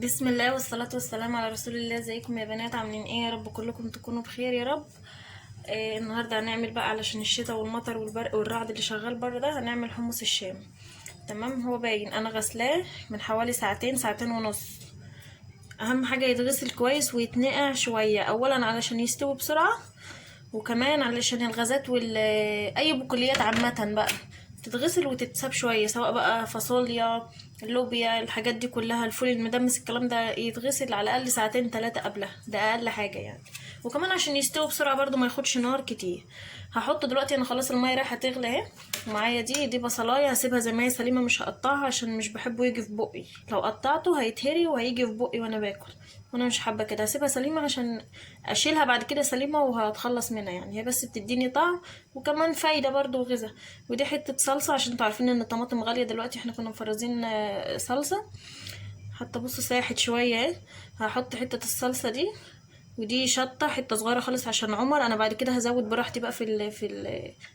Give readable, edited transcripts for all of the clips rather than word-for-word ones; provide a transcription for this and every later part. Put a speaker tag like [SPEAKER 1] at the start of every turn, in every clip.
[SPEAKER 1] بسم الله والصلاة والسلام على رسول الله. ازيكم يا بنات؟ عاملين ايه؟ يا رب كلكم تكونوا بخير يا رب. النهارده هنعمل بقى علشان الشتاء والمطر والبرق والرعد اللي شغال بره ده، هنعمل حمص الشام. تمام، هو باين انا غسلاه من حوالي ساعتين ونص. اهم حاجه يتغسل كويس ويتنقع شويه، اولا علشان يستوي بسرعه، وكمان علشان الغازات اي بقوليات عامه بقى تتغسل وتتساب شويه، سواء بقى فاصوليا، اللوبيا، الحاجات دي كلها، الفول المدمس، الكلام ده يتغسل على الاقل ساعتين 3 قبلها، ده اقل حاجه يعني. وكمان عشان يستوي بسرعه برضو ما ياخدش نار كتير. هحط دلوقتي، انا خلاص الميه رايحه تغلي اهي. ومعايا دي بصلايه، هسيبها زي ما هي سليمه، مش هقطعها عشان مش بحبه يجي في بقي، لو قطعته هيتهري وهيجي في بقي وانا باكل، وانا مش حابه كده. هسيبها سليمه عشان اشيلها بعد كده سليمه وهتخلص منها، يعني هي بس بتديني طعم وكمان فايده برضو وغذاء. ودي حته صلصه، عشان انتوا عارفين ان الطماطم غاليه دلوقتي، احنا كنا مفرزين صلصه. حتى بصوا ساحت شويه اهي. هحط حته الصلصه دي، ودي شطه حته صغيره خالص عشان عمر. انا بعد كده هزود براحتي بقى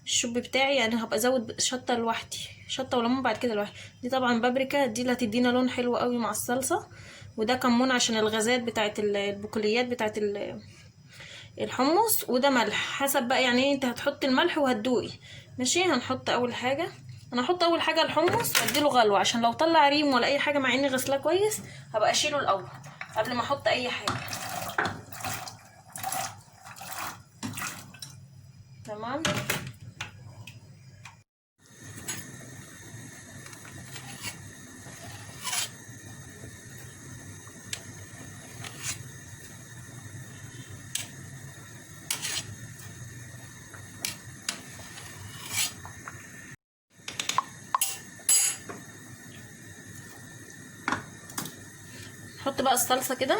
[SPEAKER 1] الشوب بتاعي، يعني هبقى ازود شطه لوحدي، شطه وليمون بعد كده لوحدي. دي طبعا بابريكا، دي اللي هتدينا لون حلو قوي مع الصلصه. وده كمون عشان الغازات بتاعت البقوليات بتاعت الحمص. وده ملح حسب بقى، يعني ايه، انت هتحط الملح وهتدوقي. ماشي، هنحط اول حاجه، انا هحط اول حاجه الحمص واديله غلوه، عشان لو طلع ريم ولا اي حاجه، مع اني غسلاه كويس، هبقى اشيله الاول قبل ما احط اي حاجه. تمام. نحط بقى الصلصه كده.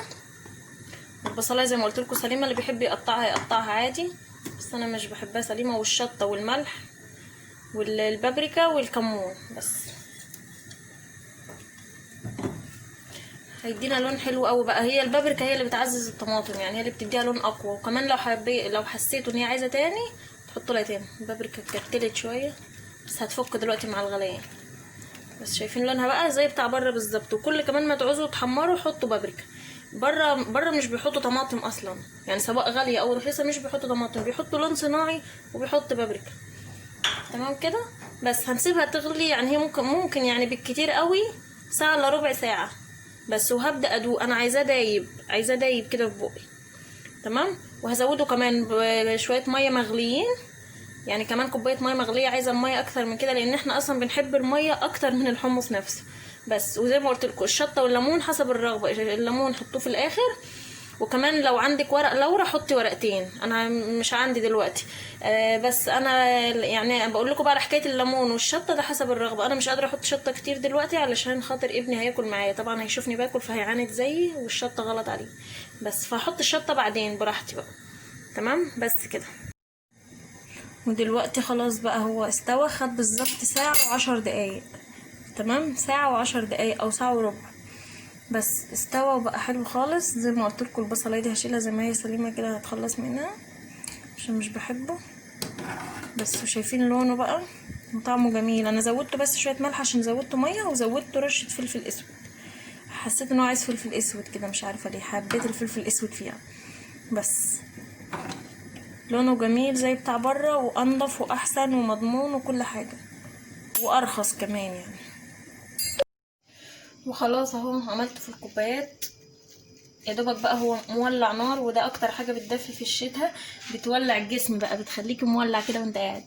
[SPEAKER 1] البصلايه زي ما قلت لكم سليمه، اللي بيحب يقطعها يقطعها عادي، بس انا مش بحبها سليمه. والشطه والملح والبابريكا والكمون بس، هيدينا لون حلو قوي بقى. هي البابريكا هي اللي بتعزز الطماطم، يعني هي اللي بتديها لون اقوى. وكمان لو حسيتوا ان هي عايزه تاني تحطوا لها تاني. البابريكا اتكتلت شويه بس هتفك دلوقتي مع الغليان. بس شايفين لونها بقى زي بتاع بره بالظبط. وكل كمان ما تعوزوا تحمروا حطوا بابريكا. بره مش بيحطوا طماطم اصلا، يعني سواء غاليه او رخيصه مش بيحطوا طماطم، بيحطوا لون صناعي وبيحط بابريكا. تمام كده. بس هنسيبها تغلي، يعني هي ممكن يعني بالكتير قوي ساعه الا ربع ساعه بس. وهبدا ادوق، انا عايزاه دايب كده في بقي. تمام. وهزوده كمان بشويه ميه مغليين، يعني كمان كوبايه ميه مغليه. عايزه الميه اكتر من كده لان احنا اصلا بنحب الميه اكتر من الحمص نفسه. بس وزي ما قلت لكم الشطه والليمون حسب الرغبه، الليمون حطوه في الاخر. وكمان لو عندك ورق لورا حطي ورقتين، انا مش عندي دلوقتي. بس انا يعني بقول لكم بقى على حكايه الليمون والشطه، ده حسب الرغبه. انا مش قادره احط شطه كتير دلوقتي علشان خاطر ابني هياكل معايا، طبعا هيشوفني باكل فهيعاند زيي والشطه غلط عليه. بس فهحط الشطه بعدين براحتي بقى. تمام بس كده. ودلوقتي خلاص بقى هو استوى، خد بالظبط ساعة و10 دقايق. تمام، ساعة و10 دقايق او ساعة وربع بس. استوى وبقى حلو خالص. زي ما قلت لكم البصلايه دي هشيلها زي ما هي سليمه كده، هتخلص منها عشان مش بحبه. بس وشايفين لونه بقى وطعمه جميل. انا زودته بس شويه ملح عشان زودته ميه، وزودته رشه فلفل اسود. حسيت ان هو عايز فلفل اسود كده، مش عارفه ليه حبيت الفلفل الاسود فيها. بس لونه جميل زي بتاع بره، وانضف واحسن ومضمون وكل حاجه، وارخص كمان يعني. وخلاص اهو عملته في الكوبايات. يا دوبك بقى هو مولع نار، وده اكتر حاجه بتدفي في الشتاء، بتولع الجسم بقى، بتخليك مولع كده وانت قاعد.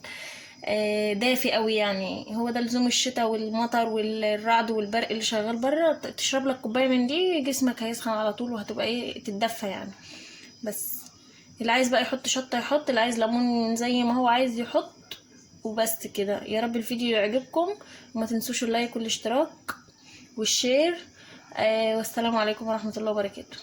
[SPEAKER 1] دافي قوي يعني. هو ده لزوم الشتاء والمطر والرعد والبرق اللي شغال بره. تشرب لك كوبايه من دي جسمك هيسخن على طول، وهتبقى ايه، تتدفى يعني. بس اللي عايز بقى يحط شطه يحط، اللي عايز ليمون زي ما هو عايز يحط. وبس كده. يا رب الفيديو يعجبكم، وما تنسوش اللايك والاشتراك والشير. والسلام عليكم ورحمه الله وبركاته.